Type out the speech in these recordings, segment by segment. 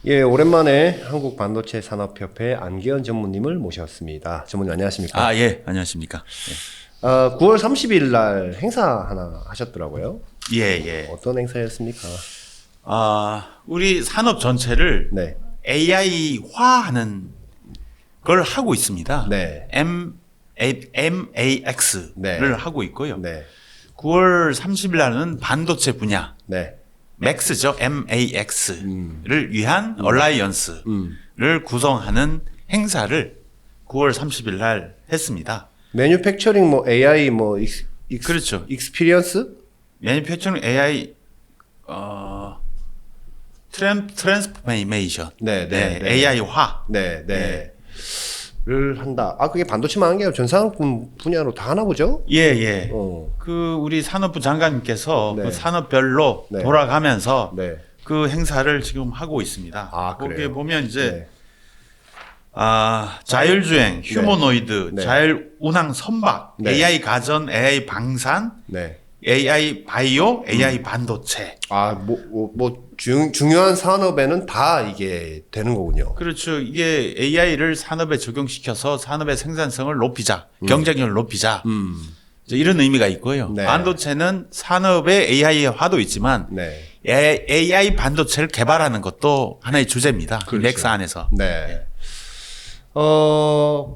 예, 오랜만에 한국반도체산업협회 안기현 전무님을 모셨습니다. 전무님 안녕하십니까? 아, 예, 안녕하십니까? 9월 30일 날 행사 하나 하셨더라고요. 예, 예. 어떤 행사였습니까? 우리 산업 전체를 네. AI화하는 걸 하고 있습니다. 네. MAX를 네. 하고 있고요. 네. 9월 30일 날은 반도체 분야, 네. 맥스죠, MAX를 위한 얼라이언스를 구성하는 행사를 9월 30일 날 했습니다. 매뉴팩처링 뭐 AI 뭐 그렇죠. 익스피리언스? 매니팩처링 AI 트랜스포메이션. 네, 네, 네. AI화. 네, 네. 를 한다. 그게 반도체만 한 게 아니라 전 산업군 분야로 다 하나 보죠? 예, 예. 그 우리 산업부 장관님께서 네. 그 산업별로 네. 돌아가면서 네. 그 행사를 지금 하고 있습니다. 그래요? 거기에 보면 이제 네. 자율주행, 휴머노이드, 네. 자율운항 선박, 네. AI 가전, AI 방산, 네. AI 바이오, AI 반도체. 중요한 산업에는 다 이게 되는 거군요. 그렇죠. 이게 AI를 산업에 적용시켜서 산업의 생산성을 높이자, 경쟁력을 높이자. 이제 이런 의미가 있고요. 네. 반도체는 산업의 AI화도 있지만 네. AI 반도체를 개발하는 것도 하나의 주제입니다. 그렇죠. 넥스 안에서. 네.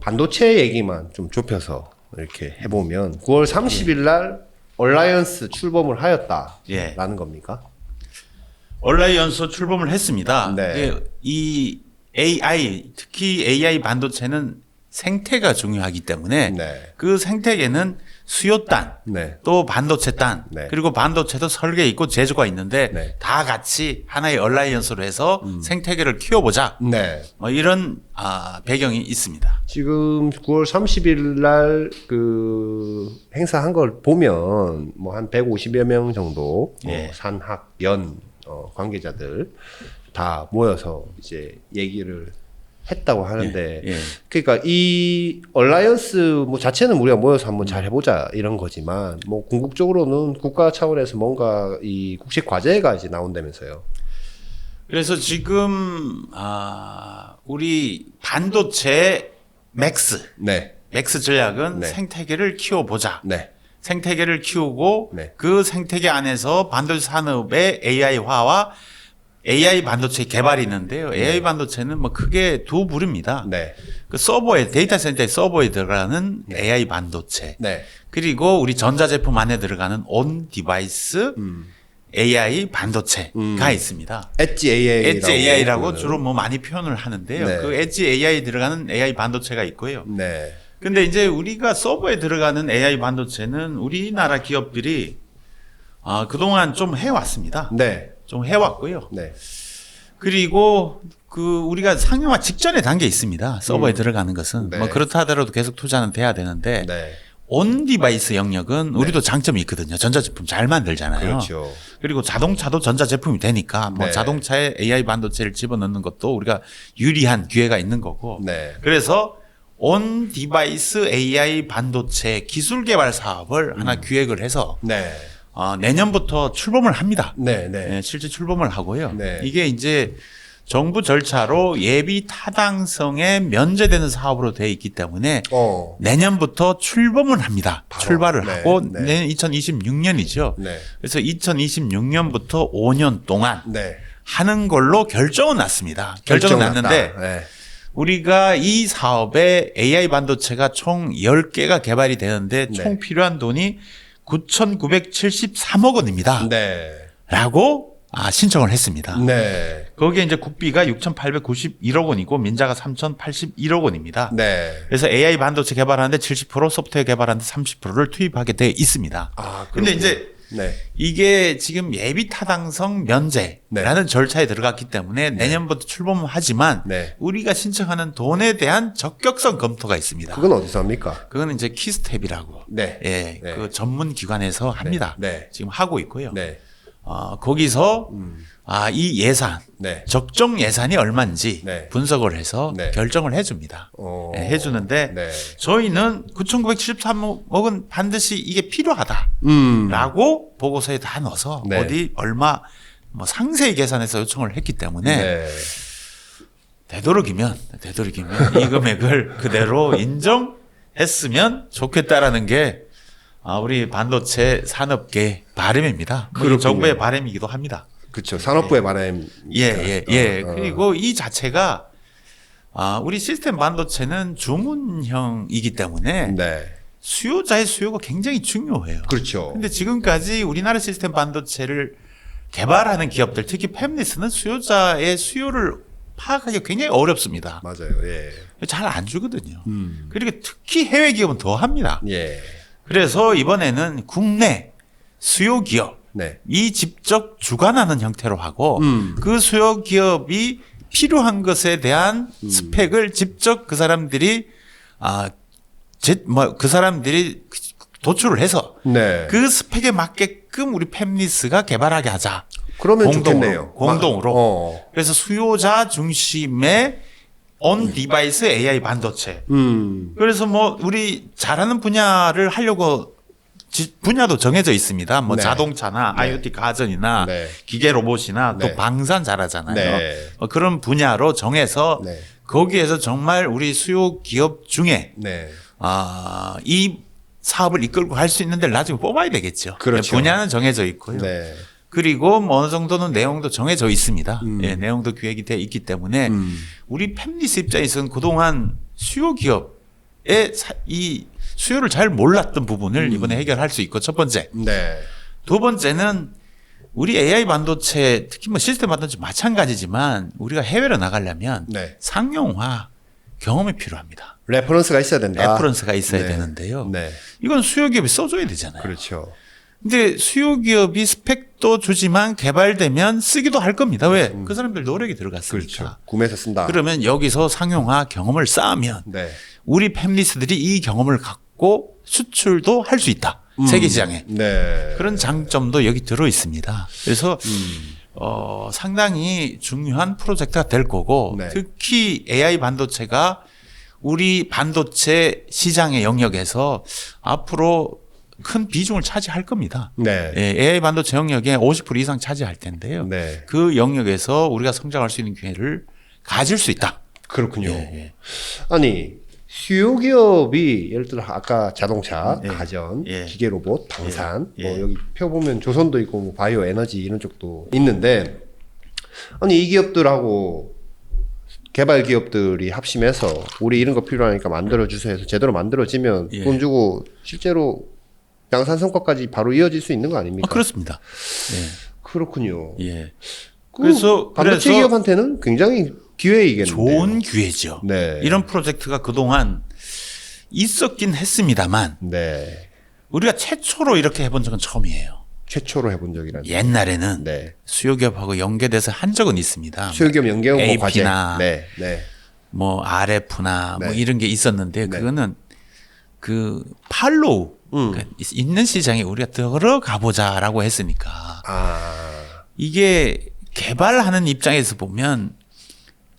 반도체 얘기만 좀 좁혀서 이렇게 해보면 9월 30일 날 얼라이언스 출범을 하였다라는 예. 겁니까? 얼라이언스 출범을 했습니다. 네. 이 AI, 특히 AI 반도체는 생태가 중요하기 때문에 네. 그 생태계는 수요단, 네. 또 반도체단, 네. 그리고 반도체도 설계 있고 제조가 있는데 네. 다 같이 하나의 얼라이언스로 해서 생태계를 키워보자. 네. 뭐 이런 배경이 있습니다. 지금 9월 30일 날 그 행사한 걸 보면 뭐 한 150여 명 정도 예. 산학, 연 관계자들 다 모여서 이제 얘기를 했다고 하는데 예, 예. 그러니까 이 얼라이언스 뭐 자체는 우리가 모여서 한번 잘 해보자 이런 거지만 뭐 궁극적으로는 국가 차원에서 뭔가 이 국책 과제가 이제 나온다면서요. 그래서 지금 우리 반도체 맥스 전략은 네. 생태계를 키워보자. 네. 생태계를 키우고 네. 그 생태계 안에서 반도체 산업의 AI화와 AI 반도체 개발이 있는데요. AI 반도체는 뭐 크게 두 부류입니다. 네. 그 서버에 데이터 센터의 서버에 들어가는 AI 반도체. 네. 그리고 우리 전자제품 안에 들어가는 온 디바이스 AI 반도체가 있습니다. 엣지 AI라고. 엣지 AI라고 주로 뭐 많이 표현을 하는데요. 네. 그 엣지 AI 들어가는 AI 반도체가 있고요. 네. 근데 이제 우리가 서버에 들어가는 AI 반도체는 우리나라 기업들이 그동안 좀 해왔습니다. 네. 좀 해왔고요. 네. 그리고 그 우리가 상용화 직전의 단계에 있습니다. 서버에 들어가는 것은. 네. 뭐 그렇다 하더라도 계속 투자는 돼야 되는데 네. 온 디바이스 영역은 우리도 장점이 있거든요. 전자제품 잘 만들잖아요. 그렇죠. 그리고 자동차도 전자제품이 되니까 뭐 네. 자동차에 AI 반도체를 집어넣는 것도 우리가 유리한 기회가 있는 거고. 네. 그래서 온 디바이스 AI 반도체 기술 개발 사업을 하나 기획을 해서 네. 내년부터 출범을 합니다. 네. 네. 네, 실제 출범을 하고요. 네. 이게 이제 정부 절차로 예비 타당성에 면제되는 사업으로 되어 있기 때문에 내년부터 출범을 합니다. 바로. 출발을 네, 하고 네. 내년 2026년이죠. 네. 그래서 2026년부터 5년 동안 네. 하는 걸로 결정은 났습니다. 결정은 났는데 네. 우리가 이 사업에 AI 반도체가 총 10개가 개발이 되는데 네. 총 필요한 돈이 9,973억 원입니다. 네. 라고 신청을 했습니다. 네. 거기에 이제 국비가 6,891억 원이고 민자가 3,081억 원입니다. 네. 그래서 AI 반도체 개발하는데 70%, 소프트웨어 개발하는데 30%를 투입하게 되어 있습니다. 근데 이제 네. 이게 지금 예비 타당성 면제라는 네. 절차에 들어갔기 때문에 내년부터 출범을 하지만 네. 우리가 신청하는 돈에 대한 적격성 검토가 있습니다. 그건 어디서 합니까? 그거는 이제 키스텝이라고 네. 예, 네. 그 전문 기관에서 합니다. 네. 지금 하고 있고요. 네. 거기서 이 예산, 네. 적정 예산이 얼마인지 네. 분석을 해서 네. 결정을 해줍니다. 네, 해주는데 네. 저희는 9,973억은 반드시 이게 필요하다라고 보고서에 다 넣어서 네. 어디 얼마 뭐 상세히 계산해서 요청을 했기 때문에 네. 되도록이면 이 금액을 그대로 인정했으면 좋겠다라는 게 우리 반도체 산업계 바람입니다. 그렇군요. 정부의 바람이기도 합니다. 그렇죠. 산업부의 바람. 그리고 이 자체가 우리 시스템 반도체는 주문형이기 때문에 네. 수요자의 수요가 굉장히 중요해요. 그렇죠. 근데 지금까지 우리나라 시스템 반도체를 개발하는 기업들, 특히 팹리스는 수요자의 수요를 파악하기 굉장히 어렵습니다. 맞아요. 예. 잘 안 주거든요. 그리고 특히 해외 기업은 더 합니다. 예. 그래서 이번에는 국내 수요 기업이 네. 직접 주관하는 형태로 하고 그 수요 기업이 필요한 것에 대한 스펙을 직접 그 사람들이 그 사람들이 도출을 해서 네. 그 스펙에 맞게끔 우리 팹리스가 개발하게 하자. 그러면 좋겠네요. 공동으로. 그래서 수요자 중심의 온 디바이스 AI 반도체. 그래서 뭐 우리 잘하는 분야를 하려고 분야도 정해져 있습니다. 뭐 네. 자동차나 네. IoT 가전이나 네. 기계 로봇이나 네. 또 방산 잘하잖아요. 네. 그런 분야로 정해서 네. 거기에서 정말 우리 수요 기업 중에 네. 이 사업을 이끌고 갈 수 있는 데를 나중에 뽑아야 되겠죠. 그렇죠. 분야는 정해져 있고요. 네. 그리고 뭐 어느 정도는 내용도 정해져 있습니다. 내용도 기획이 돼 있기 때문에 우리 팹리스 입장에서는 그동안 수요 기업의 이 수요를 잘 몰랐던 부분을 이번에 해결할 수 있고 첫 번째. 네. 두 번째는 우리 AI 반도체 특히 뭐 시스템 반도체 마찬가지지만 우리가 해외로 나가려면 네. 상용화 경험이 필요합니다. 레퍼런스가 있어야 된다. 레퍼런스가 있어야 네. 되는데요. 네. 이건 수요 기업이 써줘야 되잖아요. 그렇죠. 근데 수요 기업이 스펙도 주지만 개발되면 쓰기도 할 겁니다. 왜? 그 사람들 노력이 들어갔으니까. 그렇죠. 구매해서 쓴다. 그러면 여기서 상용화 경험을 쌓으면 네. 우리 팹리스들이 이 경험을 갖고 수출도 할 수 있다. 세계 시장에. 네. 그런 장점도 여기 들어 있습니다. 그래서 상당히 중요한 프로젝트가 될 거고 네. 특히 AI 반도체가 우리 반도체 시장의 영역에서 앞으로 큰 비중을 차지할 겁니다. 네. 예, AI 반도체 영역에 50% 이상 차지할 텐데요. 네. 그 영역에서 우리가 성장할 수 있는 기회를 가질 수 있다. 그렇군요. 예. 아니 수요 기업이 예를 들어 아까 자동차, 예. 가전, 예. 기계 로봇, 방산, 예. 뭐 여기 표 보면 조선도 있고 뭐 바이오 에너지 이런 쪽도 있는데 아니 이 기업들하고 개발 기업들이 합심해서 우리 이런 거 필요하니까 만들어 주세요 해서 제대로 만들어지면 예. 돈 주고 실제로 양산 성과까지 바로 이어질 수 있는 거 아닙니까? 그렇습니다. 그렇군요. 예. 그래서 반도체 기업한테는 굉장히 기회이겠네요. 좋은 기회죠. 네. 이런 프로젝트가 그동안 있었긴 했습니다만 네. 우리가 최초로 이렇게 해본 적은 처음이에요. 최초로 해본 적이라는. 옛날에는 네. 수요기업하고 연계돼서 한 적은 있습니다. 수요기업 연계홍보 과제. AP나 네. 네. 뭐 RF나 네. 뭐 이런 게 있었는데 네. 그거는 그 팔로우 그러니까 있는 시장에 우리가 들어가 보자라고 했으니까 이게 개발하는 입장에서 보면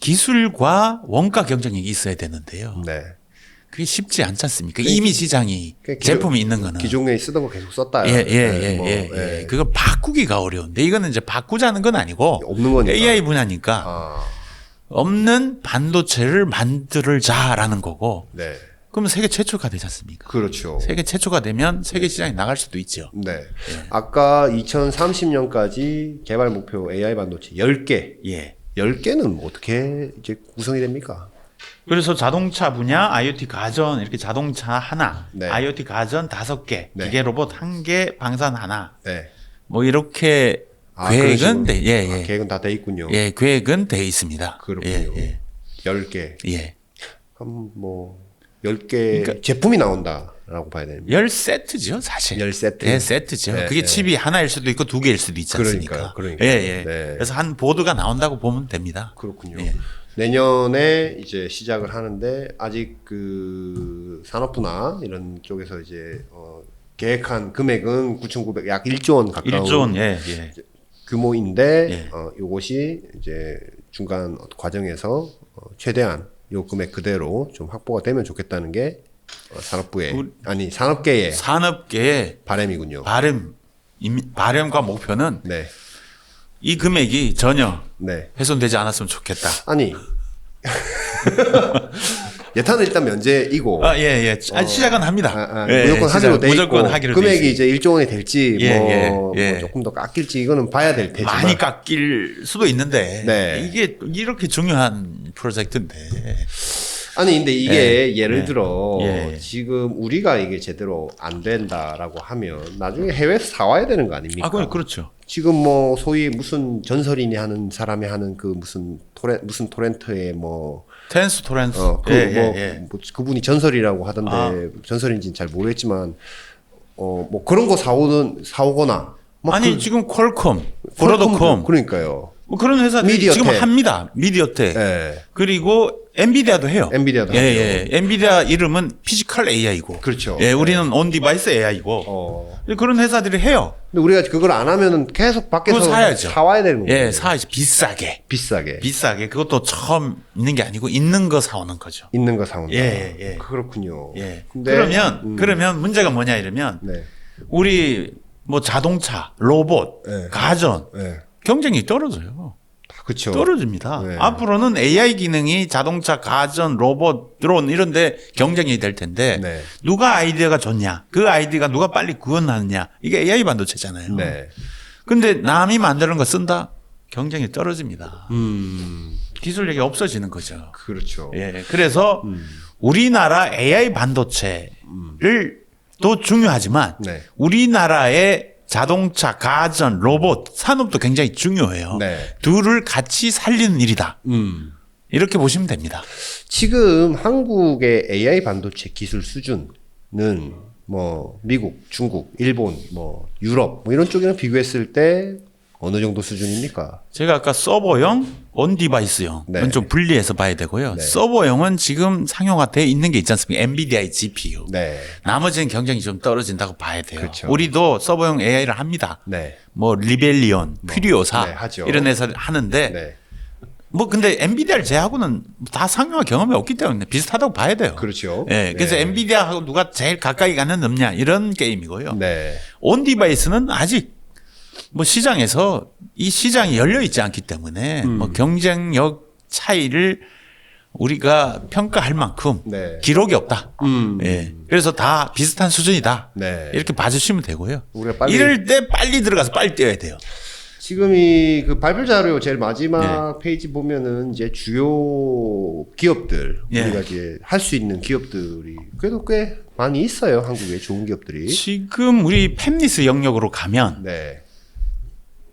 기술과 원가 경쟁력이 있어야 되는데요. 네. 그게 쉽지 않지 않습니까? 이미 시장이 제품이 있는 거는. 기존에 쓰던 거 계속 썼다. 예. 그거 바꾸기가 어려운데 이거는 이제 바꾸자는 건 아니고 없는 거니까. AI 분야니까 없는 반도체를 만들자라는 거고. 네. 그러면 세계 최초가 되지 않습니까? 그렇죠. 세계 최초가 되면 세계 시장에 나갈 수도 있죠. 네. 아까 2030년까지 개발 목표 AI 반도체 10개. 예. 10개는 어떻게 이제 구성이 됩니까? 그래서 자동차 분야, IoT 가전 이렇게 자동차 하나, 네. IoT 가전 5개, 네. 기계 로봇 1개, 방산 하나. 네. 뭐 이렇게 계획은 계획은 다 돼 있군요. 예, 계획은 돼 있습니다. 그렇군요. 예. 10개. 예. 그럼 뭐 10개 제품이 나온다라고 봐야 됩니다. 10세트죠, 사실. 10세트. 예, 세트죠. 네, 그게 네. 칩이 하나일 수도 있고 2개일 수도 있지 않습니까? 그러니까요. 예. 네. 그래서 한 보드가 나온다고 보면 됩니다. 그렇군요. 예. 내년에 이제 시작을 하는데 아직 그 산업부나 이런 쪽에서 이제 계획한 금액은 9,900 약 1조 원 가까운 1조 원, 예. 규모인데 예. 요것이 이제 중간 과정에서 최대한 요 금액 그대로 좀 확보가 되면 좋겠다는 게 산업부의 산업계의 산업계의 바람이군요. 바람과 목표는 네. 이 금액이 전혀 네. 훼손되지 않았으면 좋겠다. 아니 예탄은 일단 면제이고. 예. 시작은 합니다. 무조건 하기로 돼 무조건 있고 하기로 금액이 이제 1조 원이 될지 예. 뭐 조금 더 깎일지 이거는 봐야 될 테지만 많이 깎일 수도 있는데 네. 이게 이렇게 중요한 프로젝트인데. 아니 근데 이게 예. 예를 예. 들어 예. 지금 우리가 이게 제대로 안 된다라고 하면 나중에 해외에서 사와야 되는 거 아닙니까? 그렇죠. 지금 뭐 소위 무슨 전설인이 하는 사람이 하는 그 무슨 토렌트에 뭐 텐스 토렌스. 뭐 그분이 전설이라고 하던데 전설인지는 잘 모르겠지만 뭐 그런 거 사오거나 뭐 아니 지금 퀄컴, 브로드컴 그러니까요. 뭐 그런 회사들이 미디어텍. 지금 합니다. 미디어텍. 예. 그리고 엔비디아도 해요. 엔비디아도 예. 엔비디아 이름은 피지컬 AI고. 그렇죠. 예, 우리는 온 디바이스 AI고. 그런 회사들이 해요. 근데 우리가 그걸 안 하면은 계속 밖에서 그거 사야죠. 사와야 되는 거예요. 예, 사야지 비싸게. 비싸게 그것도 처음 있는 게 아니고 있는 거 사오는 거죠. 있는 거 사온다. 예. 그렇군요. 예. 근데 그러면 문제가 뭐냐 이러면 네. 우리 뭐 자동차, 로봇, 네. 가전 네. 경쟁이 떨어져요. 그렇죠. 떨어집니다. 네. 앞으로는 AI 기능이 자동차, 가전, 로봇, 드론 이런데 경쟁이 될 텐데 네. 누가 아이디어가 좋냐, 그 아이디어가 누가 빨리 구현하느냐 이게 AI 반도체잖아요. 네. 근데 남이 만드는 거 쓴다 경쟁이 떨어집니다. 음. 기술력이 없어지는 거죠. 그렇죠. 예, 그래서 우리나라 AI 반도체를 또 중요하지만 네. 우리나라의 자동차, 가전, 로봇 산업도 굉장히 중요해요. 네. 둘을 같이 살리는 일이다. 이렇게 보시면 됩니다. 지금 한국의 AI 반도체 기술 수준은 뭐 미국, 중국, 일본, 뭐 유럽 뭐 이런 쪽이랑 비교했을 때 어느 정도 수준입니까? 제가 아까 서버용, 온디바이스용은 네. 좀 분리해서 봐야 되고요. 네. 서버용은 지금 상용화되어 있는 게 있지 않습니까? 엔비디아의 GPU. 네. 나머지는 경쟁이 좀 떨어진다고 봐야 돼요. 그렇죠. 우리도 서버용 AI를 합니다. 네. 뭐 리벨리온, 퓨리오사 네, 하죠. 이런 회사를 하는데 네. 뭐 근데 엔비디아를 제하고는 다 상용화 경험이 없기 때문에 비슷하다고 봐야 돼요. 그렇죠. 예, 그래서 네. 엔비디아하고 누가 제일 가까이 가는 없냐 이런 게임이고요. 네. 온 디바이스는 아직 뭐 시장에서 이 시장이 열려 있지 않기 때문에 뭐 경쟁력 차이를 우리가 평가할 만큼 네. 기록이 없다. 예. 그래서 다 비슷한 수준이다. 네. 이렇게 봐주시면 되고요. 우리가 빨리 이럴 때 빨리 들어가서 빨리 뛰어야 돼요. 지금 이 그 발표 자료 제일 마지막 페이지 보면은 이제 주요 기업들 예. 우리가 이제 할 수 있는 기업들이 그래도 꽤 많이 있어요. 한국에 좋은 기업들이. 지금 우리 팹리스 영역으로 가면 네.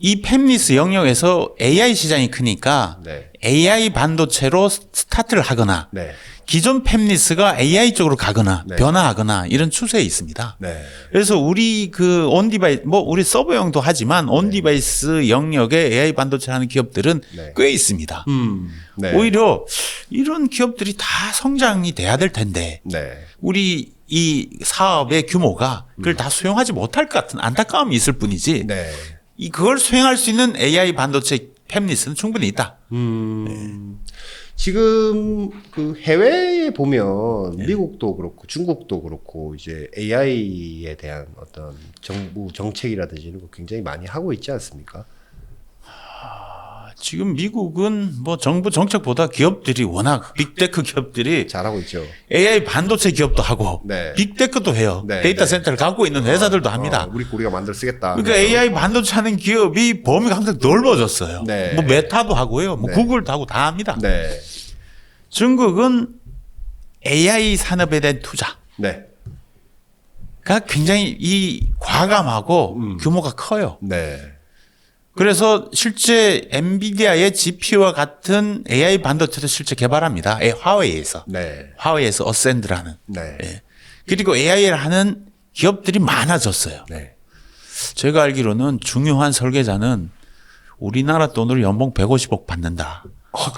이 팹리스 영역에서 AI 시장이 크니까 네. AI 반도체로 스타트를 하거나 네. 기존 팹리스가 AI 쪽으로 가거나 네. 변화하거나 이런 추세에 있습니다. 네. 그래서 우리 그 온디바이스 뭐 우리 서버용도 하지만 온디바이스 영역에 AI 반도체 하는 기업들은 네. 꽤 있습니다. 네. 오히려 이런 기업들이 다 성장이 돼야 될 텐데 네. 우리 이 사업의 규모가 그걸 다 수용하지 못할 것 같은 안타까움이 있을 뿐이지 네. 그걸 수행할 수 있는 AI 반도체 팹리스는 충분히 있다. 지금 그 해외에 보면 네. 미국도 그렇고 중국도 그렇고 이제 AI에 대한 어떤 정부 정책이라든지 이런 거 굉장히 많이 하고 있지 않습니까? 지금 미국은 뭐 정부 정책보다 기업들이 워낙 빅테크 기업들이 잘하고 있죠. AI 반도체 기업도 하고 네. 빅테크도 해요. 네, 데이터 네. 센터를 갖고 있는 회사들도 합니다. 우리가 만들어 쓰겠다. 그러니까 AI 반도체 하는 기업이 범위가 항상 넓어졌어요. 네. 뭐 메타도 하고요. 뭐 네. 구글도 하고 다 합니다. 네. 중국은 AI 산업에 대한 투자가 네. 굉장히 이 과감하고 규모가 커요. 네. 그래서 실제 엔비디아의 GPU와 같은 AI 반도체도 실제 개발합니다. 화웨이에서. 네. 화웨이에서 어센드라는. 네. 예. 그리고 AI를 하는 기업들이 많아졌어요. 네. 제가 알기로는 중요한 설계자는 우리나라 돈으로 연봉 150억 받는다.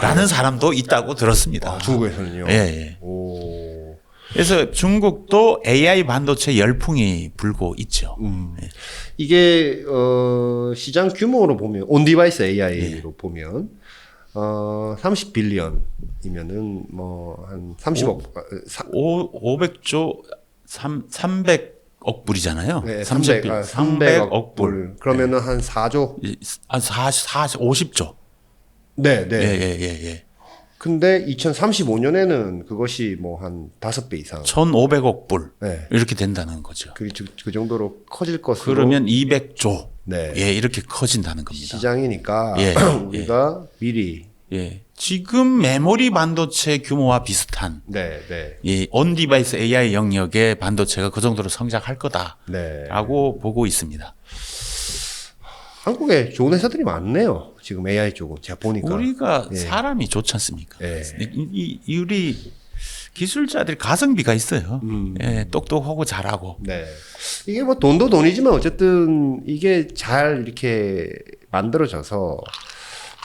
라는 사람도 있다고 들었습니다. 중국에서는요. 예, 예. 오. 그래서 중국도 AI 반도체 열풍이 불고 있죠. 예. 이게 시장 규모로 보면 온디바이스 AI로 보면 30빌리언이면은 뭐 한 30억 500조 300억 불이잖아요. 네, 300억 불. 그러면은 한 4조. 50조. 네, 네. 예. 근데 2035년에는 그것이 뭐 한 5배 이상. 1,500억 불 네. 이렇게 된다는 거죠. 그 정도로 커질 것으로. 그러면 200조 네. 예, 이렇게 커진다는 겁니다. 시장이니까 예, 우리가 미리. 예. 지금 메모리 반도체 규모와 비슷한 네, 네, 이 온디바이스 AI 영역의 반도체가 그 정도로 성장할 네. 거다라고 보고 있습니다. 한국에 좋은 회사들이 많네요. 지금 AI 쪽은 제가 보니까. 우리가 예. 사람이 좋지 않습니까? 예. 우리 기술자들 가성비가 있어요. 예, 똑똑하고 잘하고. 네. 이게 뭐 돈도 돈이지만 어쨌든 이게 잘 이렇게 만들어져서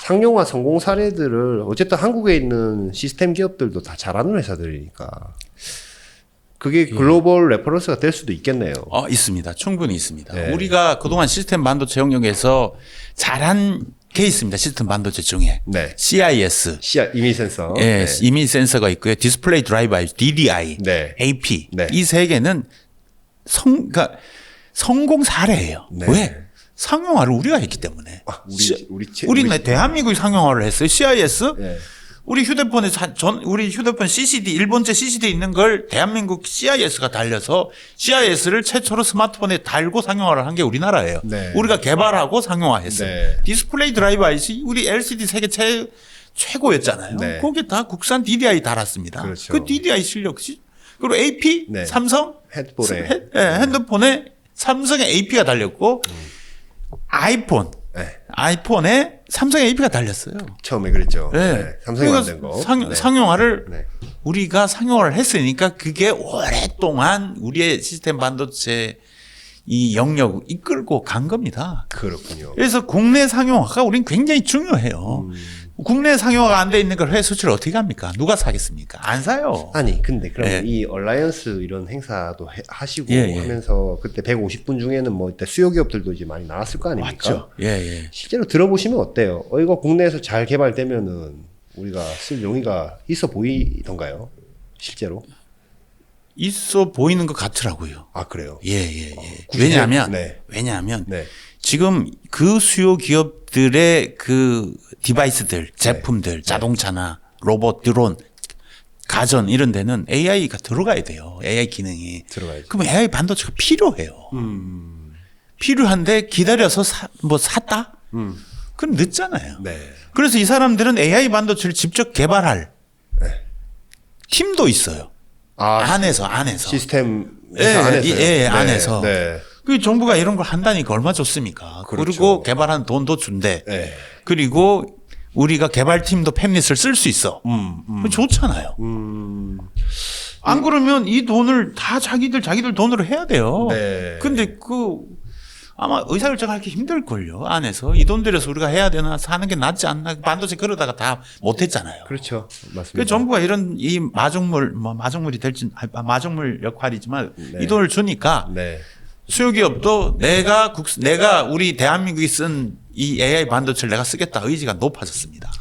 상용화 성공 사례들을 어쨌든 한국에 있는 시스템 기업들도 다 잘하는 회사들이니까 그게 글로벌 레퍼런스가 될 수도 있겠네요. 있습니다. 충분히 있습니다. 네. 우리가 그동안 시스템 반도체 영역에서 잘한 게 있습니다. 시스템 반도체 중에. 네. CIS. 이미 센서. 예, 네. 이미 센서가 있고요. 디스플레이 드라이브 IC, DDI, 네. AP. 네. 이 세 개는 그러니까 성공 사례예요. 네. 왜? 상용화를 우리가 했기 때문에. 우리 대한민국이 상용화를 했어요. CIS. 네. 우리 휴대폰에 우리 휴대폰 CCD 일본제 CCD 있는 걸 대한민국 CIS가 달려서 CIS를 최초로 스마트폰에 달고 상용화를 한 게 우리나라예요. 네. 우리가 개발하고 상용화했어요. 네. 디스플레이 드라이브 IC 우리 LCD 세계 최고였잖아요. 네. 거기에 다 국산 DDI 달았습니다. 그렇죠. 그 DDI 실력 그리고 AP 네. 삼성 핸드폰에 삼성의 AP가 달렸고 아이폰에 삼성의 AP가 달렸어요. 처음에 그랬죠. 네. 네. 삼성이 만든 거. 네. 상용화를 네. 우리가 상용화를 했으니까 그게 오랫동안 우리의 시스템 반도체 이 영역을 이끌고 간 겁니다. 그렇군요. 그래서 국내 상용화가 우린 굉장히 중요해요. 국내 상용화가 안 돼 있는 걸 해외 수출을 어떻게 합니까? 누가 사겠습니까? 안 사요. 아니 근데 그럼 예. 이 얼라이언스 이런 행사도 하시고 예, 예. 하면서 그때 150분 중에는 뭐 이때 수요 기업들도 이제 많이 나왔을 거 아닙니까? 맞죠. 예, 예. 실제로 들어보시면 어때요? 이거 국내에서 잘 개발되면은 우리가 쓸 용의가 있어 보이던가요? 실제로? 있어 보이는 것 같더라고요. 아 그래요? 예, 예, 예. 구체적- 왜냐하면 네. 지금 그 수요 기업들의 그 디바이스들, 제품들, 자동차나 로봇, 드론, 가전 이런 데는 AI가 들어가야 돼요. AI 기능이. 들어가야죠. 그럼 AI 반도체가 필요해요. 필요한데 기다려서 샀다? 그럼 늦잖아요. 네. 그래서 이 사람들은 AI 반도체를 직접 개발할 팀도 있어요. 안에서. 시스템 예, 안에서 예, 안에서. 네. 그 정부가 이런 걸 한다니까 얼마 좋습니까? 그렇죠. 그리고 개발한 돈도 준대. 네. 그리고 우리가 개발팀도 팹릿을 쓸 수 있어. 좋잖아요. 안 그러면 이 돈을 다 자기들 돈으로 해야 돼요. 네. 근데 아마 의사결정하기 힘들걸요. 안에서. 이 돈 들여서 우리가 해야 되나 사는 게 낫지 않나. 반도체 그러다가 다 못했잖아요. 그렇죠. 맞습니다. 그 정부가 이런 이 마중물이 될지 마중물 역할이지만 네. 이 돈을 주니까 네. 수요기업도 내가 우리 대한민국이 쓴 이 AI 반도체를 내가 쓰겠다 의지가 높아졌습니다.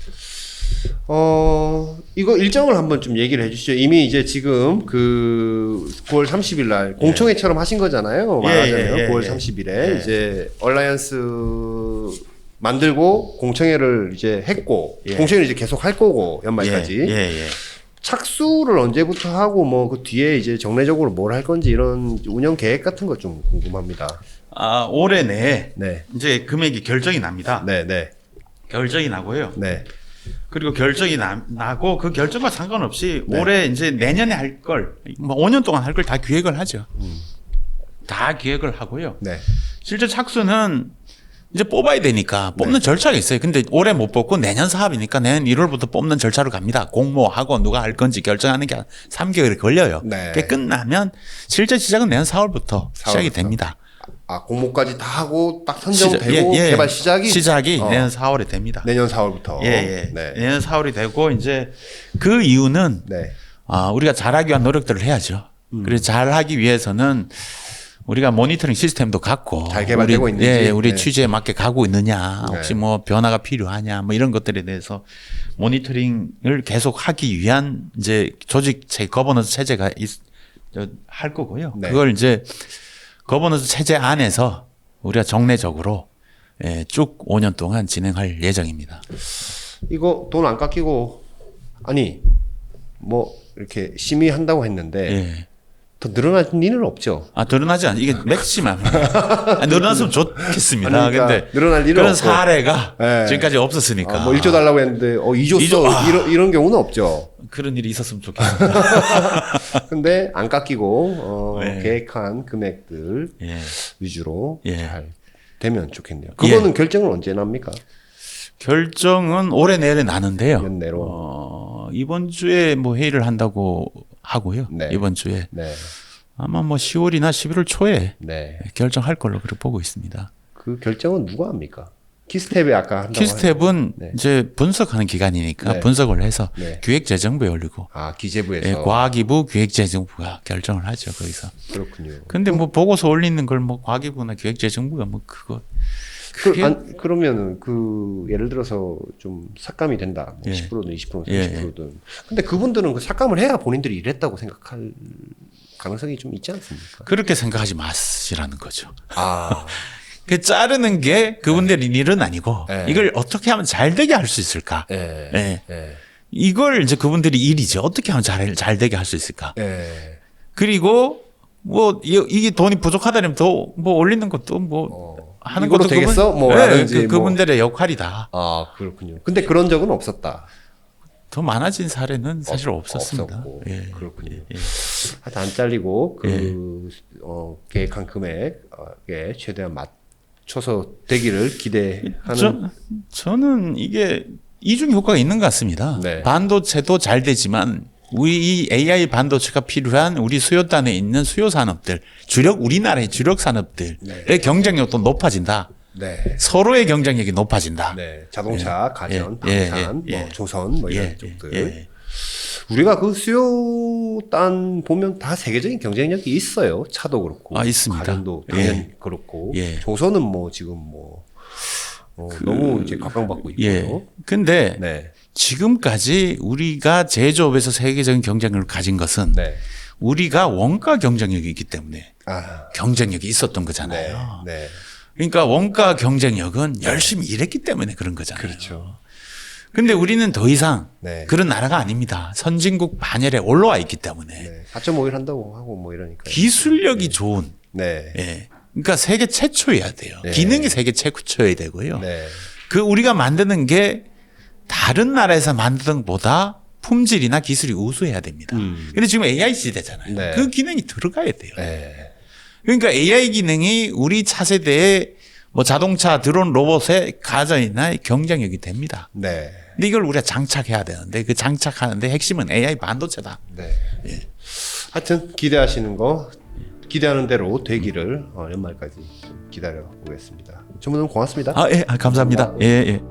이거 일정을 한번 좀 얘기를 해주시죠. 이미 이제 지금 그 9월 30일 날 공청회처럼 하신 거잖아요. 말하자면 예, 9월 예. 30일에 이제 얼라이언스 만들고 공청회를 이제 했고 공청회를 이제 계속 할 거고 연말까지. 예. 착수를 언제부터 하고 뭐 그 뒤에 이제 정례적으로 뭘 할 건지 이런 운영 계획 같은 거 좀 궁금합니다. 올해 내에 네. 이제 금액이 결정이 납니다. 네. 결정이 나고요. 네. 그리고 결정이 나고 그 결정과 상관없이 네. 올해 이제 내년에 할 걸, 뭐 5년 동안 할 걸 다 기획을 하죠. 다 기획을 하고요. 네. 실제 착수는 이제 뽑아야 되니까 뽑는 절차가 있어요. 근데 올해 못 뽑고 내년 사업이니까 내년 1월부터 뽑는 절차로 갑니다. 공모하고 누가 할 건지 결정하는 게 한 3개월이 걸려요. 네. 그게 끝나면 실제 시작은 내년 4월부터 시작이 4월부터. 됩니다. 공모까지 다 하고 딱 선정되고 예. 개발 시작이 내년 4월에 됩니다. 내년 4월부터. 예. 네. 내년 4월이 되고 이제 그 이유는 네. 우리가 잘하기 위한 노력들을 해야죠. 그래서 잘하기 위해서는 우리가 모니터링 시스템도 갖고 잘 개발되고 있는지. 우리 네. 취지에 맞게 가고 있느냐, 혹시 네. 뭐 변화가 필요하냐, 뭐 이런 것들에 대해서 모니터링을 계속 하기 위한 이제 조직 거버넌스 체제가 할 거고요. 네. 그걸 이제 거버넌스 체제 안에서 우리가 정례적으로 쭉 5년 동안 진행할 예정입니다. 이거 돈 안 깎이고 아니 뭐 이렇게 심의한다고 했는데 예. 더 늘어날 리는 없죠. 아, 늘어나지 않아. 이게 맥시멈. 늘어났으면 좋겠습니다. 그러니까 근데 늘어날 리는 그런 없고. 사례가 예. 지금까지 없었으니까. 뭐 1조 달라고 했는데 2조 이조, 써 이런 경우는 없죠. 그런 일이 있었으면 좋겠습니다. 근데 안 깎이고 예. 계획한 금액들 예. 위주로 예. 잘 되면 좋겠네요. 그거는 결정은 언제 납니까? 결정은 올해 내내 나는데요. 연내로. 이번 주에 뭐 회의를 한다고 하고요. 네. 이번 주에 네. 아마 뭐 10월이나 11월 초에 네. 결정할 걸로 그렇게 보고 있습니다. 그 결정은 누가 합니까? 키스텝이 아까 한다고 키스텝은 네. 이제 분석하는 기간이니까 네. 분석을 해서 네. 기획재정부에 올리고 기재부에서 예, 과기부 기획재정부가 결정을 하죠 거기서. 그렇군요. 근데 뭐 보고서 올리는 걸 뭐 과기부나 기획재정부가 뭐 그거 그러면은 예를 들어서 좀 삭감이 된다. 뭐 예. 10%든 20%든 예. 30%든. 근데 그분들은 그 삭감을 해야 본인들이 이랬다고 생각할 가능성이 좀 있지 않습니까? 그렇게 생각하지 마시라는 거죠. 그 자르는 게 그분들의 일은 아니고 예. 이걸 어떻게 하면 잘 되게 할 수 있을까? 예. 예. 예. 이걸 이제 그분들이 일이죠. 어떻게 하면 잘 되게 할 수 있을까? 예. 그리고 뭐 이게 돈이 부족하다면 더 뭐 올리는 것도 뭐 하는 이걸로 것도 되겠어? 그분, 뭐 네, 라든지 뭐. 그분들의 역할이다. 그렇군요. 근데 그런 적은 없었다. 더 많아진 사례는 사실 없었습니다. 없었고. 예. 그렇군요. 예. 하여튼 안 잘리고 계획한 금액에 최대한 맞춰서 되기를 기대하는. 저는 이게 이중 효과가 있는 것 같습니다. 네. 반도체도 잘 되지만 우리 이 AI 반도체가 필요한 우리 수요단에 있는 수요 산업들, 우리나라의 주력 산업들의 경쟁력도 높아진다. 네. 서로의 경쟁력이 높아진다. 네. 자동차, 가전, 예. 방산, 예. 뭐 조선 뭐 이런 예. 쪽들. 예. 우리가 그 수요단 보면 다 세계적인 경쟁력이 있어요. 차도 그렇고. 있습니다. 가전도 당연히 그렇고. 예. 조선은 뭐 지금 너무 이제 각광받고 있고요. 예. 근데 네. 지금까지 우리가 제조업에서 세계적인 경쟁력을 가진 것은 네. 우리가 원가 경쟁력이 있기 때문에 아. 경쟁력이 있었던 네. 거잖아요. 네. 그러니까 원가 경쟁력은 열심히 일했기 때문에 그런 거잖아요. 그렇죠. 근데 우리는 더 이상 네. 그런 나라가 아닙니다. 선진국 반열에 올라와 있기 때문에 네. 4.5일 한다고 하고 뭐 이러니까. 기술력이 좋은. 네. 예. 그러니까 세계 최초여야 돼요. 네. 기능이 세계 최초여야 되고요. 네. 그 우리가 만드는 게 다른 나라에서 만드는 것보다 품질이나 기술이 우수해야 됩니다. 근데 지금 AI 시대잖아요. 네. 그 기능이 들어가야 돼요. 네. 그러니까 AI 기능이 우리 차세대의 뭐 자동차, 드론, 로봇의 가전이나 경쟁력이 됩니다. 네. 근데 이걸 우리가 장착해야 되는데 그 장착하는데 핵심은 AI 반도체다. 네. 하여튼 기대하는 대로 되기를 연말까지 기다려 보겠습니다. 전문은 고맙습니다. 감사합니다. 예.